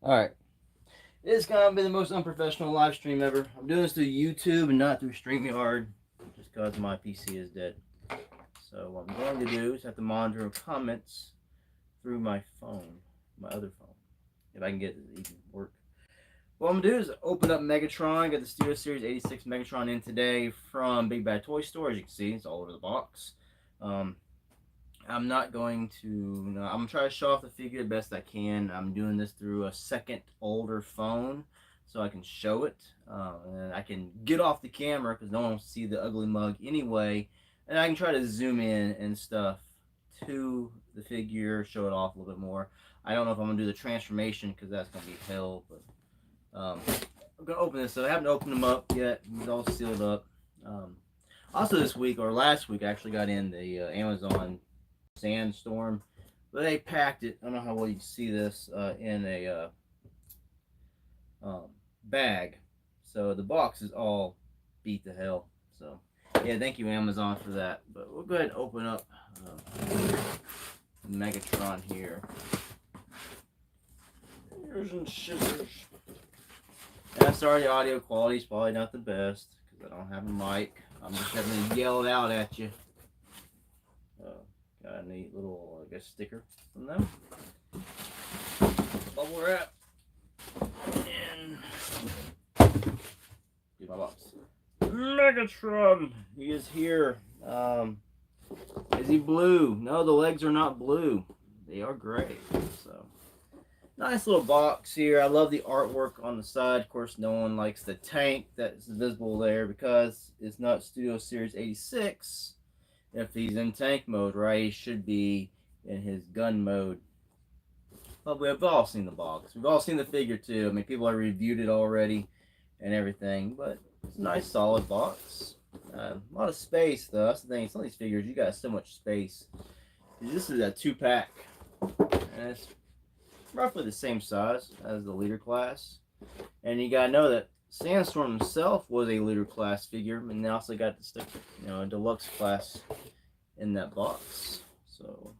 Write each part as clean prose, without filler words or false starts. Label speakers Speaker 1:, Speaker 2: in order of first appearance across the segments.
Speaker 1: Alright. It's gonna be the most unprofessional live stream ever. I'm doing this through YouTube and not through StreamYard just because my PC is dead. So what I'm going to do is have to monitor comments through my phone, my other phone, if I can get it to even work. What I'm gonna do is open up Megatron. Got the Studio Series 86 Megatron in today from Big Bad Toy Store. As you can see, it's all over the box. I'm not going to, I'm going to try to show off the figure the best I can. I'm doing this through a second older phone so I can show it. And I can get off the camera because no one will see the ugly mug anyway. And I can try to zoom in and stuff to the figure, show it off a little bit more. I don't know if I'm going to do the transformation because that's going to be hell. But I'm going to open this. So I haven't opened them up yet. It's all sealed up. Also this week, or last week, I actually got in the Amazon Sandstorm, but they packed it. I don't know how well you can see this in a bag, so the box is all beat to hell. So yeah, thank you Amazon for that. But we'll go ahead and open up Megatron here. Here's some scissors. And I'm sorry, the audio quality is probably not the best because I don't have a mic. I'm just having to yell it out at you. Got a neat little, I guess, sticker from them. Bubble wrap. And get my box. Megatron! He is here. Is he blue? No, the legs are not blue. They are gray. So, nice little box here. I love the artwork on the side. Of course, no one likes the tank that's visible there because it's not Studio Series 86. If he's in tank mode, right, he should be in his gun mode. But we've all seen the box. We've all seen the figure too. I mean, people have reviewed it already and everything. But it's a nice, solid box. A lot of space, though. That's the thing. Some of these figures, you got so much space. This is a 2-pack. And it's roughly the same size as the leader class. And you got to know that Sandstorm himself was a leader class figure, and they also got the stick, a deluxe class in that box. So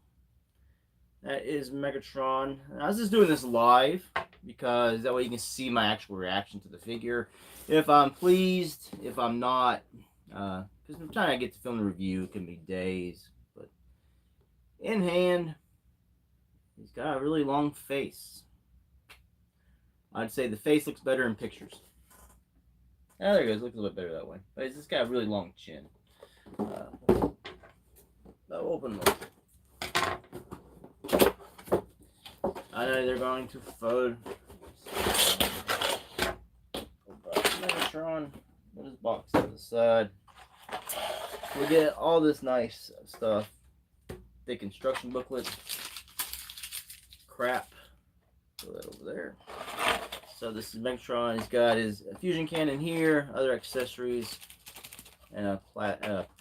Speaker 1: that is Megatron. And I was just doing this live because that way you can see my actual reaction to the figure. If I'm pleased, if I'm not, because I'm trying to get to film the review, it can be days. But in hand, he's got a really long face. I'd say the face looks better in pictures. Oh, there it goes. Looks a little bit better that way. But he's just got a really long chin. I'll open them. I know they're going to photo. Megatron. Put his box to the side. We get all this nice stuff. Thick instruction booklet. Crap. Throw that over there. So this is Megatron. He's got his fusion cannon here, other accessories, and a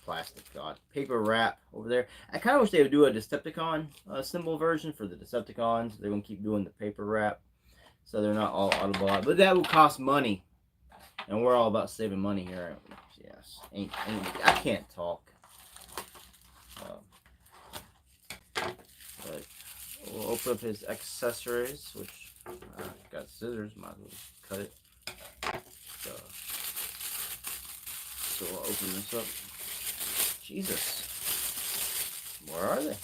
Speaker 1: plastic paper wrap over there. I kind of wish they would do a Decepticon symbol version for the Decepticons. They're going to keep doing the paper wrap, so they're not all Autobot. But that will cost money, and we're all about saving money here. Yes, I can't talk. But we'll open up his accessories, which. Got scissors, might as well cut it. So we'll open this up. Jesus. Where are they?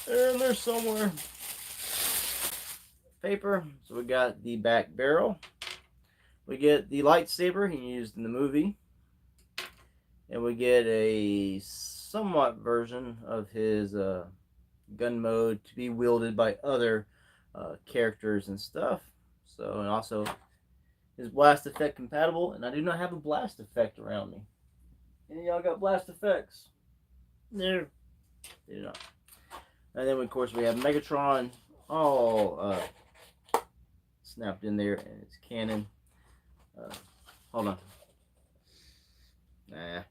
Speaker 1: They're in there somewhere. Paper. So we got the back barrel. We get the lightsaber he used in the movie. And we get a somewhat version of his gun mode to be wielded by other characters and stuff. So, and also is blast effect compatible, and I do not have a blast effect around me. Any of y'all got blast effects? No, they do not. And then of course we have Megatron all snapped in there, and it's cannon. Hold on. Nah,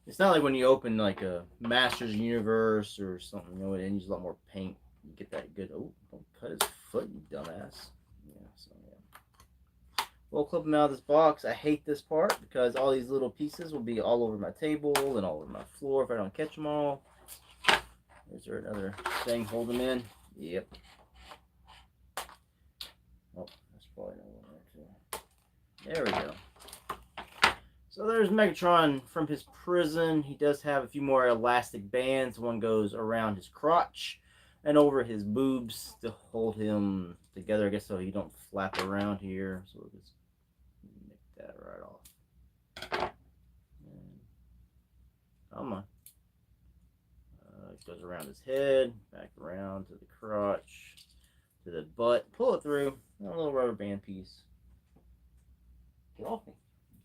Speaker 1: it's not like when you open like a Masters Universe or something. It needs a lot more paint. You get that good. Oh, don't cut his foot, you dumbass. Yeah, so yeah. We'll clip them out of this box. I hate this part because all these little pieces will be all over my table and all over my floor if I don't catch them all. Is there another thing hold them in? Yep. There we go. So there's Megatron from his prison. He does have a few more elastic bands. One goes around his crotch and over his boobs to hold him together, I guess, so he don't flap around here. So we'll just make that right off. And, come on. It goes around his head, back around to the crotch, to the butt. Pull it through. A little rubber band piece. Get off me.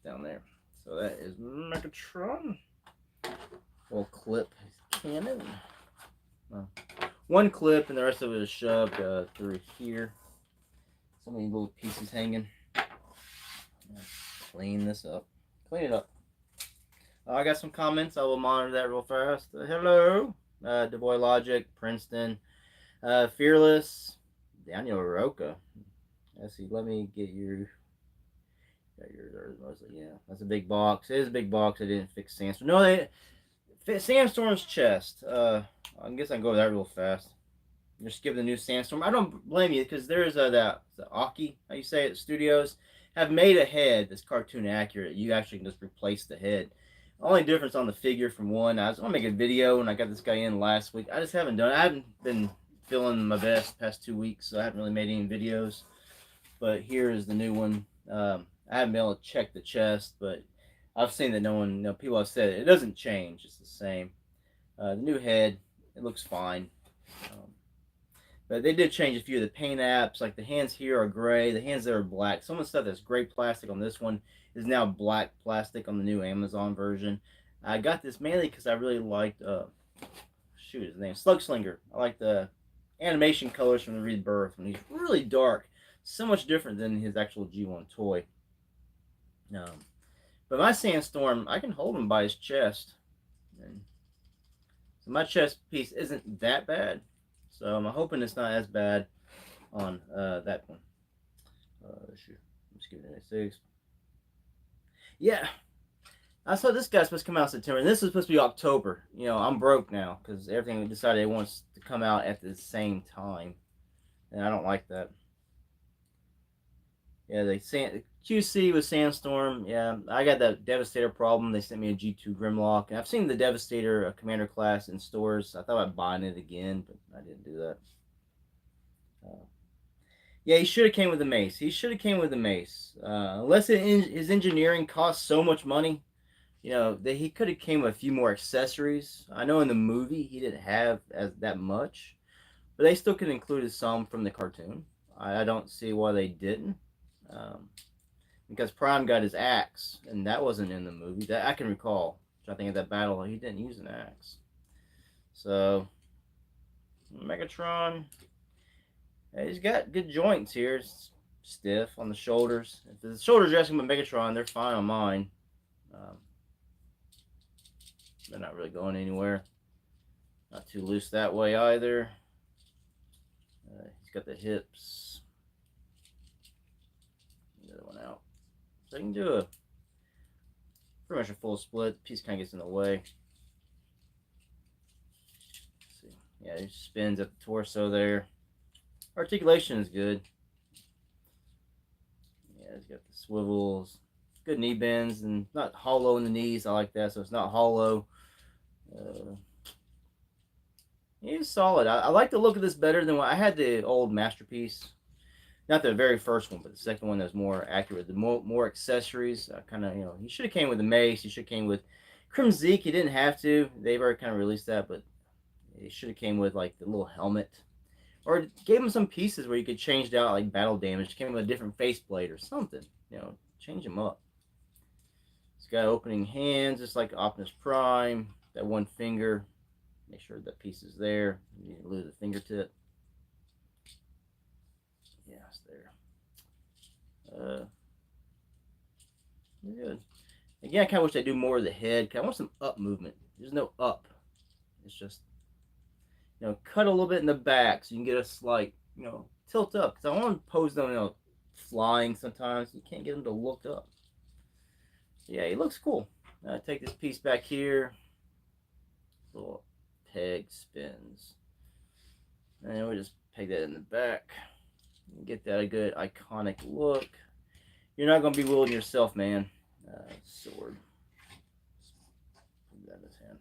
Speaker 1: Down there. So that is Megatron. We'll clip his cannon. One clip and the rest of it is shoved through here. So many little pieces hanging. Clean this up. Clean it up. I got some comments. I will monitor that real fast. Hello. Du Bois Logic, Princeton, Fearless, Daniel Roca. Let's see. Let me get you. Got yours mostly. Yeah, that's a big box. It is a big box. I didn't fix Sandstorm. No, they fit Sandstorm's chest. I guess I can go over that real fast. Just give the new Sandstorm. I don't blame you because there's the Aki, how you say it, studios have made a head that's cartoon accurate. You actually can just replace the head. Only difference on the figure from one, I was going to make a video and I got this guy in last week. I just haven't done it. I haven't been feeling my best the past 2 weeks, so I haven't really made any videos. But here is the new one. I haven't been able to check the chest, but I've seen that no one, people have said it doesn't change. It's the same. The new head, it looks fine. But they did change a few of the paint apps. Like the hands here are gray. The hands there are black. Some of the stuff that's gray plastic on this one is now black plastic on the new Amazon version. I got this mainly because I really liked, shoot, his name, Slugslinger. I like the animation colors from the Rebirth when he's really dark. So much different than his actual G1 toy. But my Sandstorm, I can hold him by his chest. And so my chest piece isn't that bad. So I'm hoping it's not as bad on that one. Shoot, let's give it a 6. Yeah, I saw this guy's supposed to come out in September, and this is supposed to be October. You know, I'm broke now because everything decided it wants to come out at the same time, and I don't like that. Yeah, QC with Sandstorm. Yeah, I got that Devastator problem. They sent me a G2 Grimlock, and I've seen the Devastator Commander class in stores. I thought about buying it again, but I didn't do that. Yeah, he should have came with the mace. He should have came with the mace. Unless his engineering costs so much money, you know, that he could have came with a few more accessories. I know in the movie he didn't have that much, but they still could have included some from the cartoon. I don't see why they didn't. Because Prime got his axe, and that wasn't in the movie. That I can recall. I think of that battle, he didn't use an axe. So, Megatron, he's got good joints here. It's stiff on the shoulders. If the shoulders are asking about Megatron, they're fine on mine. They're not really going anywhere. Not too loose that way either. He's got the hips. The other one out. So you can do pretty much a full split. The piece kind of gets in the way. Let's see. Yeah, it spins at the torso there. Articulation is good. Yeah, it's got the swivels. Good knee bends and not hollow in the knees. I like that, so it's not hollow. He's solid. I like the look of this better than what I had the old Masterpiece. Not the very first one, but the second one that's more accurate. The more accessories. Kind of, you know, he should have came with the mace. He should have came with Crimzeek. He didn't have to. They've already kind of released that, but he should have came with like the little helmet, or gave him some pieces where you could change out like battle damage. Came with a different faceplate or something. You know, change him up. He's got opening hands, just like Optimus Prime. That one finger. Make sure that piece is there. You need to lose the fingertip. Yeah, it's there. Good. Again, I kind of wish they'd do more of the head. I want some up movement. There's no up. It's just, you know, cut a little bit in the back so you can get a slight, you know, tilt up. Because I want to pose them, you know, flying sometimes. You can't get them to look up. Yeah, he looks cool. Take this piece back here. Little peg spins. And we'll just peg that in the back. Get that a good iconic look. You're not going to be wielding yourself, man. Sword. Put that in his hand.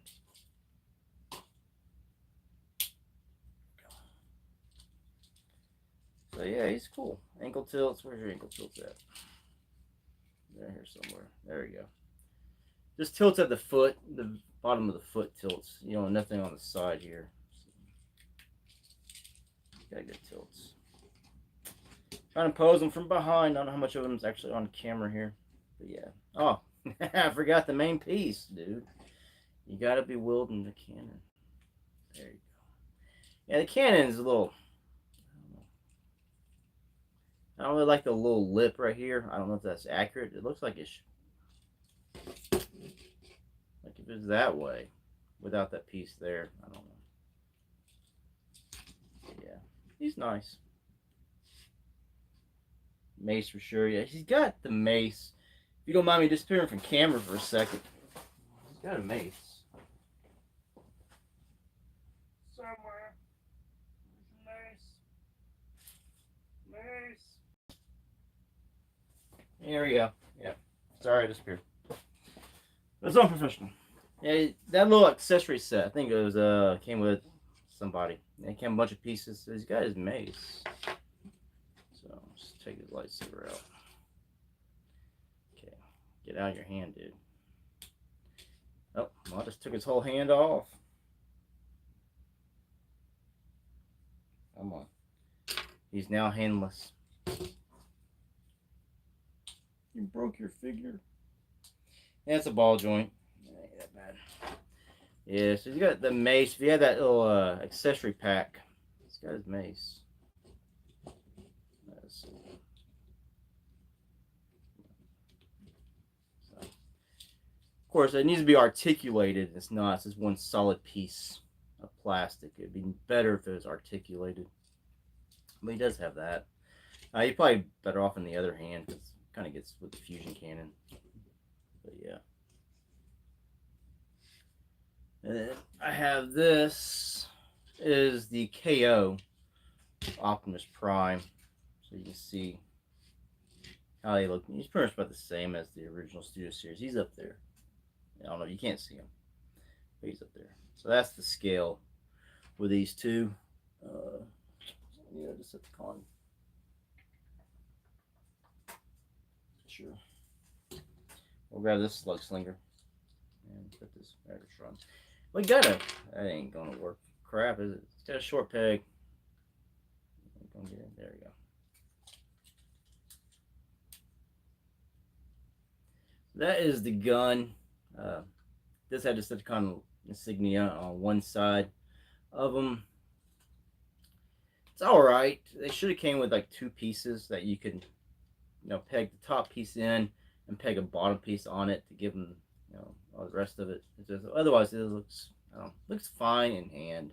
Speaker 1: So yeah, he's cool. Ankle tilts. Where's your ankle tilts at? They're here somewhere. There we go. Just tilts at the foot. The bottom of the foot tilts. You know, nothing on the side here. Got good tilts. Trying to pose them from behind. I don't know how much of them is actually on camera here. But yeah. Oh, I forgot the main piece, dude. You gotta be wielding the cannon. There you go. Yeah, the cannon is a little... I don't really like the little lip right here. I don't know if that's accurate. It looks like it's... like if it's that way. Without that piece there. I don't know. Yeah. He's nice. Mace for sure. Yeah, he's got the mace. If you don't mind me disappearing from camera for a second. He's got a mace. Somewhere. Mace. There we go. Yeah. Sorry I disappeared. It's unprofessional. Yeah, that little accessory set, I think it was came with somebody. It came a bunch of pieces. So he's got his mace. So just take his lightsaber out. Okay. Get out of your hand, dude. Oh, well, I just took his whole hand off. Come on. He's now handless. You broke your figure. Yeah, it's a ball joint. Ain't that bad. Yeah, so he's got the mace. If you had that little accessory pack, he's got his mace. Let's see. So, of course, it needs to be articulated. It's not. It's just one solid piece of plastic. It'd be better if it was articulated. But he does have that. You're probably better off in the other hand because it kind of gets with the fusion cannon. But yeah. And then I have this is the KO Optimus Prime. So you can see how they look. He's pretty much about the same as the original Studio Series. He's up there. I don't know, you can't see him. But he's up there. So that's the scale with these two. Yeah, Decepticon. Sure. We'll grab this slug slinger and put this Megatron. We gotta. That ain't gonna work. Crap, is it? It's got a short peg. There we go. That is the gun. This had Decepticon insignia on one side of them. It's all right. They should have came with like two pieces that you could, peg the top piece in and peg a bottom piece on it to give them, all the rest of it. Just, otherwise, it looks, looks fine in hand.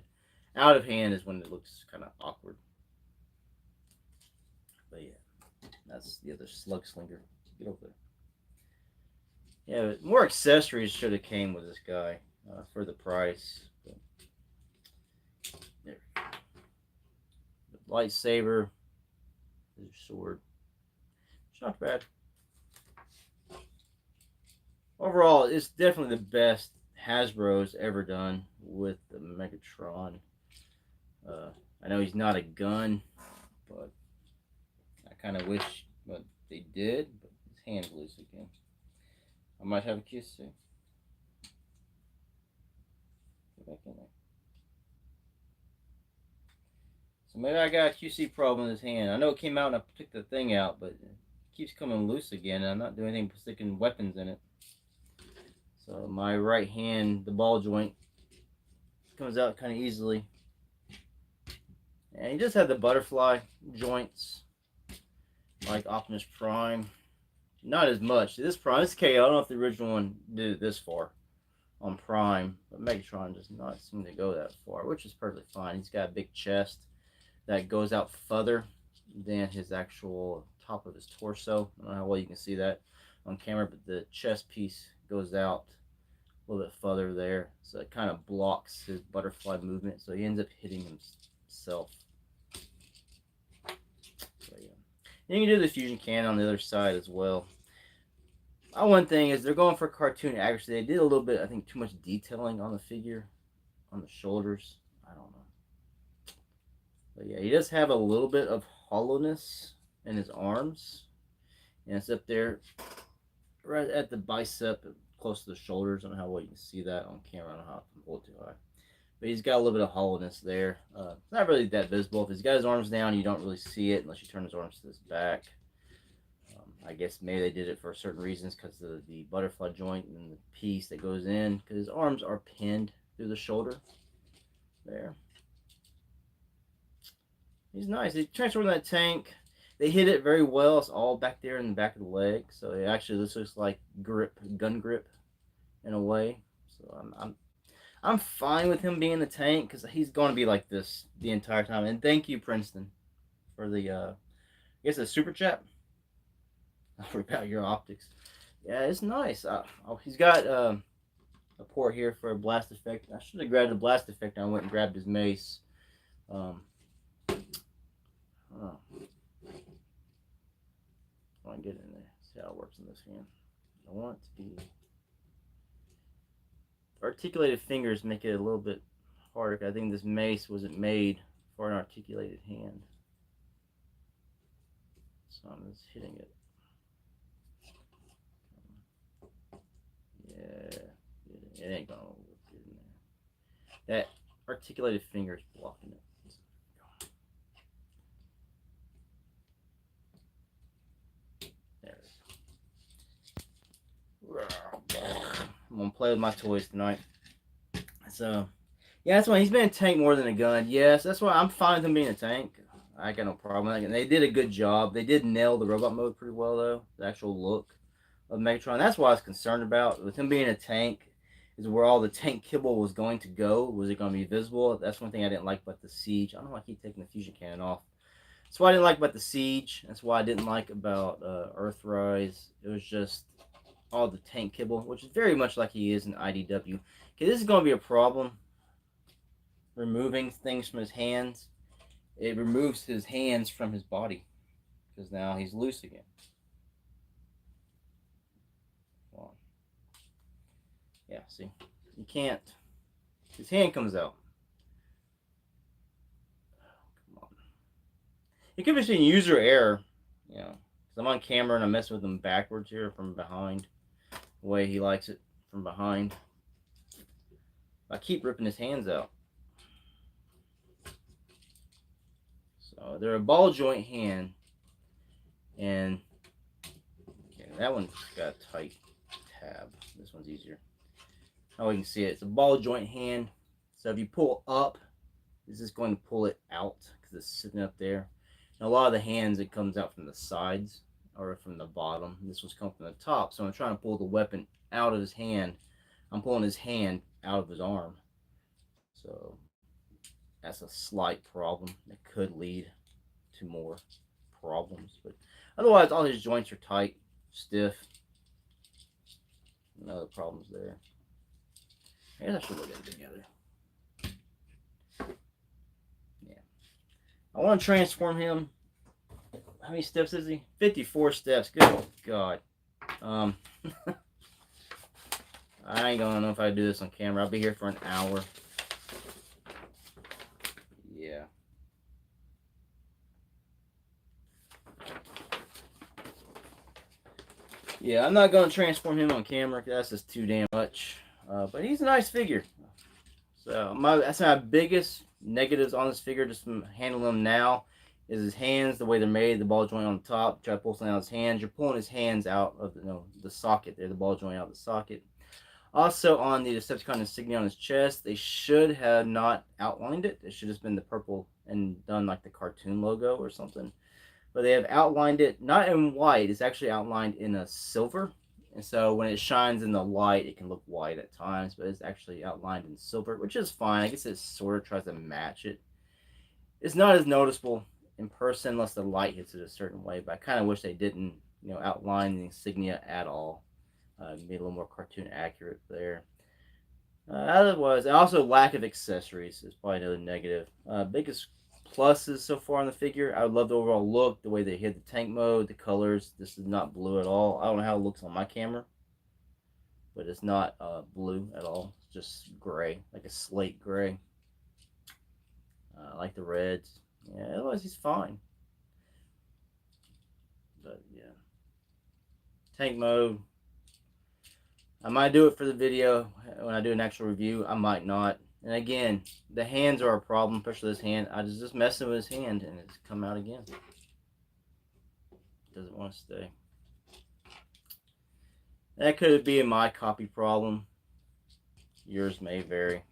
Speaker 1: Out of hand is when it looks kind of awkward. But yeah, that's the other slug slinger. Get over there. Yeah, more accessories should have came with this guy for the price. But there we go. The lightsaber, his sword. It's not bad. Overall, it's definitely the best Hasbro's ever done with the Megatron. I know he's not a gun, but I kind of wish what they did, but his hand's loose again. I might have a QC. Get back in there. So maybe I got a QC problem in his hand. I know it came out and I took the thing out, but it keeps coming loose again. And I'm not doing anything but sticking weapons in it. So my right hand, the ball joint, comes out kind of easily. And he just had the butterfly joints, like Optimus Prime. Not as much. This Prime, this KO, I don't know if the original one did it this far on Prime, but Megatron does not seem to go that far, which is perfectly fine. He's got a big chest that goes out further than his actual top of his torso. I don't know how well you can see that on camera, but the chest piece goes out a little bit further there, so it kind of blocks his butterfly movement, so he ends up hitting himself. So, yeah. And you can do the fusion cannon on the other side as well. One thing is they're going for cartoon accuracy. They did a little bit, I think, too much detailing on the figure, on the shoulders. I don't know. But yeah, he does have a little bit of hollowness in his arms. And it's up there right at the bicep, close to the shoulders. I don't know how well you can see that on camera. I don't know how to hold it too high. But he's got a little bit of hollowness there. It's not really that visible. If he's got his arms down, you don't really see it unless you turn his arms to his back. I guess maybe they did it for certain reasons because of the butterfly joint and the piece that goes in. Because his arms are pinned through the shoulder. There. He's nice. He transformed that tank. They hit it very well. It's all back there in the back of the leg. So it actually this looks like gun grip in a way. So I'm fine with him being the tank because he's going to be like this the entire time. And thank you, Princeton, for the I guess a super chat about your optics. Yeah, it's nice. He's got a port here for a blast effect. I should have grabbed the blast effect. I went and grabbed his mace. I want to get in there. See how it works in this hand. I want it to be articulated fingers make it a little bit harder. I think this mace wasn't made for an articulated hand. So I'm just hitting it. Yeah, it ain't gonna work in there. That articulated finger is blocking it. There it is. I'm gonna play with my toys tonight. So, yeah, that's why he's been a tank more than a gun. Yes, that's why I'm fine with him being a tank. I got no problem. And they did a good job. They did nail the robot mode pretty well, though. The actual look of Megatron. That's what I was concerned about. With him being a tank, is where all the tank kibble was going to go. Was it going to be visible? That's one thing I didn't like about the Siege. I don't know why I keep taking the fusion cannon off. That's what I didn't like about the Siege. That's why I didn't like about Earthrise. It was just all the tank kibble, which is very much like he is in IDW. Okay, this is going to be a problem. Removing things from his hands. It removes his hands from his body. Because now he's loose again. Yeah, see? You can't. His hand comes out. Come on. It could be just user error. You know, because I'm on camera and I'm messing with him backwards here from behind. The way he likes it from behind. I keep ripping his hands out. So they're a ball joint hand. And okay, that one's got a tight tab. This one's easier. Oh, you can see it. It's a ball joint hand. So if you pull up, this is going to pull it out because it's sitting up there. And a lot of the hands, it comes out from the sides or from the bottom. This one's coming from the top. So I'm trying to pull the weapon out of his hand. I'm pulling his hand out of his arm. So that's a slight problem that could lead to more problems. But otherwise, all his joints are tight, stiff. No other problems there. I guess I should look at it together. Yeah. I want to transform him. How many steps is he? 54 steps. Good God. I ain't gonna know if I do this on camera. I'll be here for an hour. Yeah. Yeah, I'm not gonna transform him on camera because that's just too damn much. But he's a nice figure. So that's my biggest negatives on this figure, just from handling him now, is his hands, the way they're made, the ball joint on the top. Try to pull something out of his hands. You're pulling his hands out of the socket there, the ball joint out of the socket. Also on the Decepticon insignia on his chest, they should have not outlined it. It should have been the purple and done like the cartoon logo or something. But they have outlined it, not in white, it's actually outlined in a silver. And so when it shines in the light, it can look white at times, but it's actually outlined in silver, which is fine. I guess it sort of tries to match it. It's not as noticeable in person unless the light hits it a certain way, but I kind of wish they didn't, outline the insignia at all. Made a little more cartoon accurate there. Otherwise, also lack of accessories is probably another negative. Biggest pluses so far on the figure. I love the overall look, the way they hit the tank mode, the colors. This is not blue at all. I don't know how it looks on my camera, but it's not blue at all. It's just gray, like a slate gray. I like the reds. Yeah, otherwise he's fine. But yeah, tank mode. I might do it for the video when I do an actual review. I might not. And again, the hands are a problem, especially this hand. I was just messing with his hand and it's come out again. Doesn't want to stay. That could be my copy problem. Yours may vary.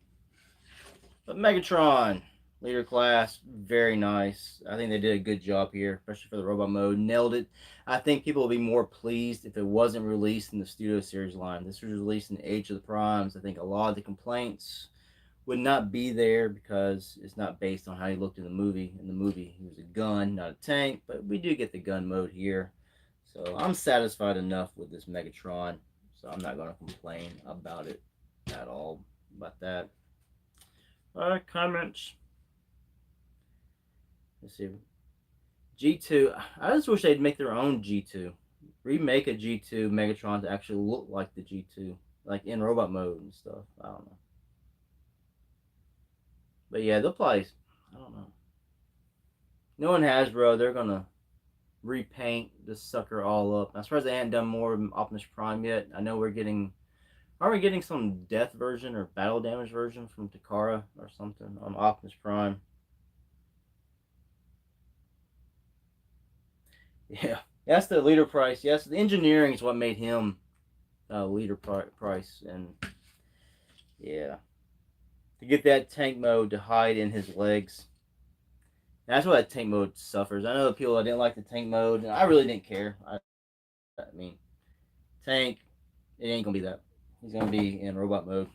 Speaker 1: But Megatron, leader class, very nice. I think they did a good job here, especially for the robot mode. Nailed it. I think people will be more pleased if it wasn't released in the Studio Series line. This was released in Age of the Primes. I think a lot of the complaints would not be there because it's not based on how he looked in the movie. In the movie, he was a gun, not a tank, but we do get the gun mode here. So I'm satisfied enough with this Megatron, so I'm not going to complain about it at all, about that. Comments. Let's see. G2. I just wish they'd make their own G2. Remake a G2 Megatron to actually look like the G2, like in robot mode and stuff. I don't know. But yeah, they'll probably, I don't know. Knowing Hasbro, they're going to repaint this sucker all up. I'm surprised they haven't done more of Optimus Prime yet. I know we're getting, are we getting some death version or battle damage version from Takara or something on Optimus Prime? Yeah, that's the leader price. Yes, the engineering is what made him leader price. And yeah, to get that tank mode to hide in his legs. That's why that tank mode suffers. I know the people that didn't like the tank mode, and I really didn't care. I mean, tank, it ain't gonna be that. He's gonna be in robot mode.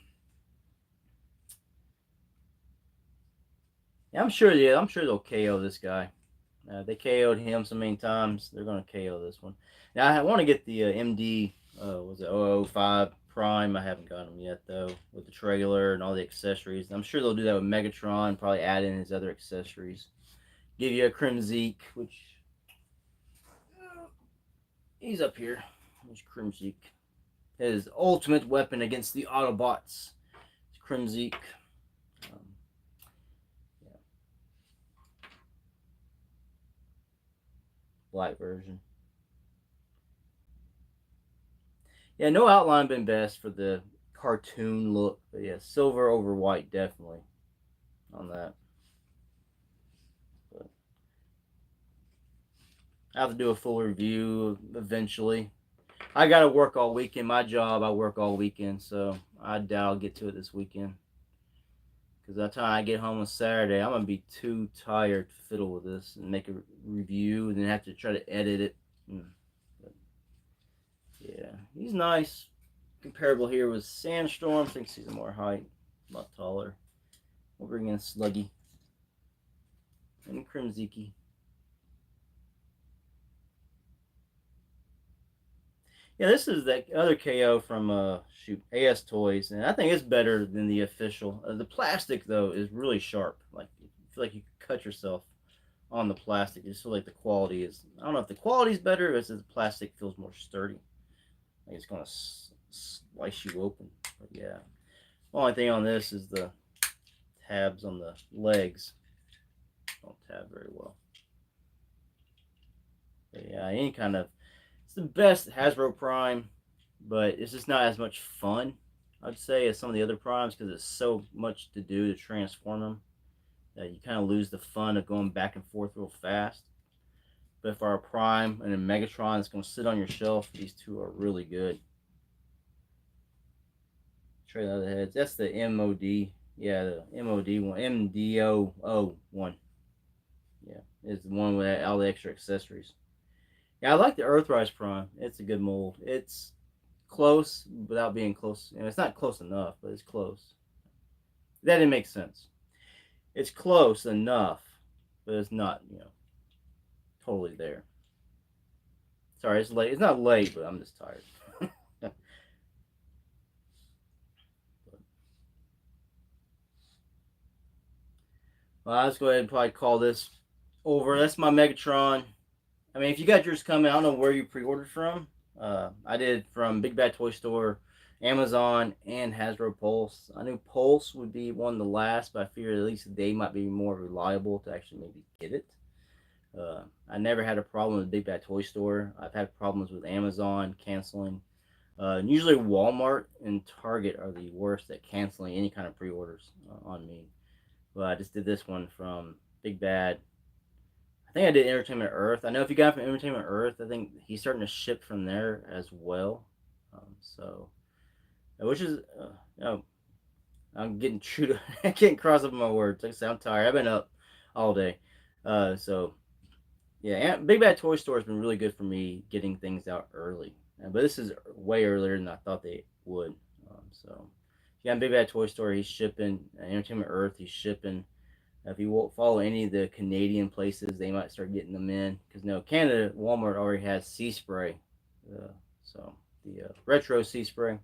Speaker 1: Yeah, I'm sure they'll KO this guy. They KO'd him so many times. They're gonna KO this one. Now I want to get the MD. Was it 005 Prime? I haven't got him yet though, with the trailer and all the accessories. I'm sure they'll do that with Megatron. Probably add in his other accessories. Give you a Crimzeek, which he's up here. There's Crimzeek. His ultimate weapon against the Autobots. It's Crimzeek. Yeah. Black version. Yeah, no outline been best for the cartoon look, but yeah, silver over white definitely on that. But I have to do a full review eventually. I gotta work all weekend. My job, I work all weekend, so I doubt I'll get to it this weekend. Because by the time I get home on Saturday, I'm gonna be too tired to fiddle with this and make a review, and then have to try to edit it. But yeah, he's nice. Comparable here with Sandstorm. Thinks he's a more height, a lot taller. We'll bring in Sluggy and Crimzeeki. Yeah, this is the other KO from AS Toys, and I think it's better than the official. The plastic though is really sharp. Like you feel like you could cut yourself on the plastic. You just feel like the quality is. I don't know if the quality is better, or if the plastic feels more sturdy. Like it's gonna slice you open. But yeah, the only thing on this is the tabs on the legs. Don't tab very well. But yeah, any kind of. It's the best Hasbro Prime, but it's just not as much fun, I'd say, as some of the other Primes because it's so much to do to transform them that you kind of lose the fun of going back and forth real fast. But for a Prime and a Megatron that's going to sit on your shelf, these two are really good. Try the other heads. That's the MOD. Yeah, the MOD one. MDO one. Yeah, it's the one with all the extra accessories. Yeah, I like the Earthrise Prime. It's a good mold. It's close without being close. It's not close enough, but it's close. That didn't make sense. It's close enough, but it's not, totally there. Sorry, it's late. It's not late, but I'm just tired. Well, let's go ahead and probably call this over. That's my Megatron. I mean, if you got yours coming, I don't know where you pre-ordered from. I did from Big Bad Toy Store, Amazon, and Hasbro Pulse. I knew Pulse would be one of the last, but I figured at least they might be more reliable to actually maybe get it. I never had a problem with Big Bad Toy Store. I've had problems with Amazon canceling. Usually Walmart and Target are the worst at canceling any kind of pre-orders on me. But I just did this one from Big Bad. I think I did Entertainment Earth. I know if you got it from Entertainment Earth, I think he's starting to ship from there as well. So, which is, you know, I'm getting true to, I can't cross up my words. Like I said, I'm tired. I've been up all day. So yeah, Big Bad Toy Store has been really good for me getting things out early. But this is way earlier than I thought they would. So, yeah, Big Bad Toy Store, he's shipping. Entertainment Earth, he's shipping. If you won't follow any of the Canadian places, they might start getting them in. Because no, Canada, Walmart already has Sea Spray. So, the retro Sea Spray.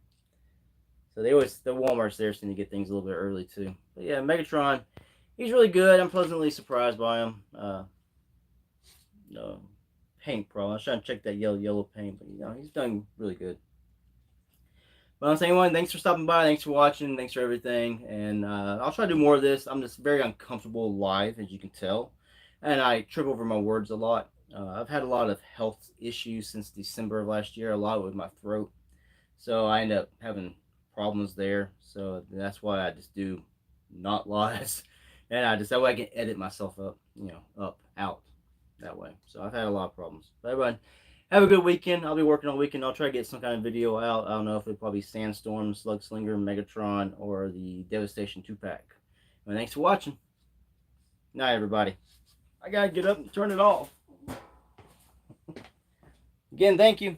Speaker 1: So the Walmart's there seem to get things a little bit early too. But yeah, Megatron, he's really good. I'm pleasantly surprised by him. No paint problem. I was trying to check that yellow paint, but he's done really good. Well, I'm saying, anyone, thanks for stopping by. Thanks for watching. Thanks for everything. And I'll try to do more of this. I'm just very uncomfortable live, as you can tell. And I trip over my words a lot. I've had a lot of health issues since December of last year, a lot with my throat. So I end up having problems there. So that's why I just do not lies. And that way I can edit myself up, out that way. So I've had a lot of problems. But everyone, have a good weekend. I'll be working all weekend. I'll try to get some kind of video out. I don't know if it'll probably be Sandstorm, Slugslinger, Megatron, or the Devastation 2-pack. Well, thanks for watching. Night, everybody. I gotta get up and turn it off. Again, thank you.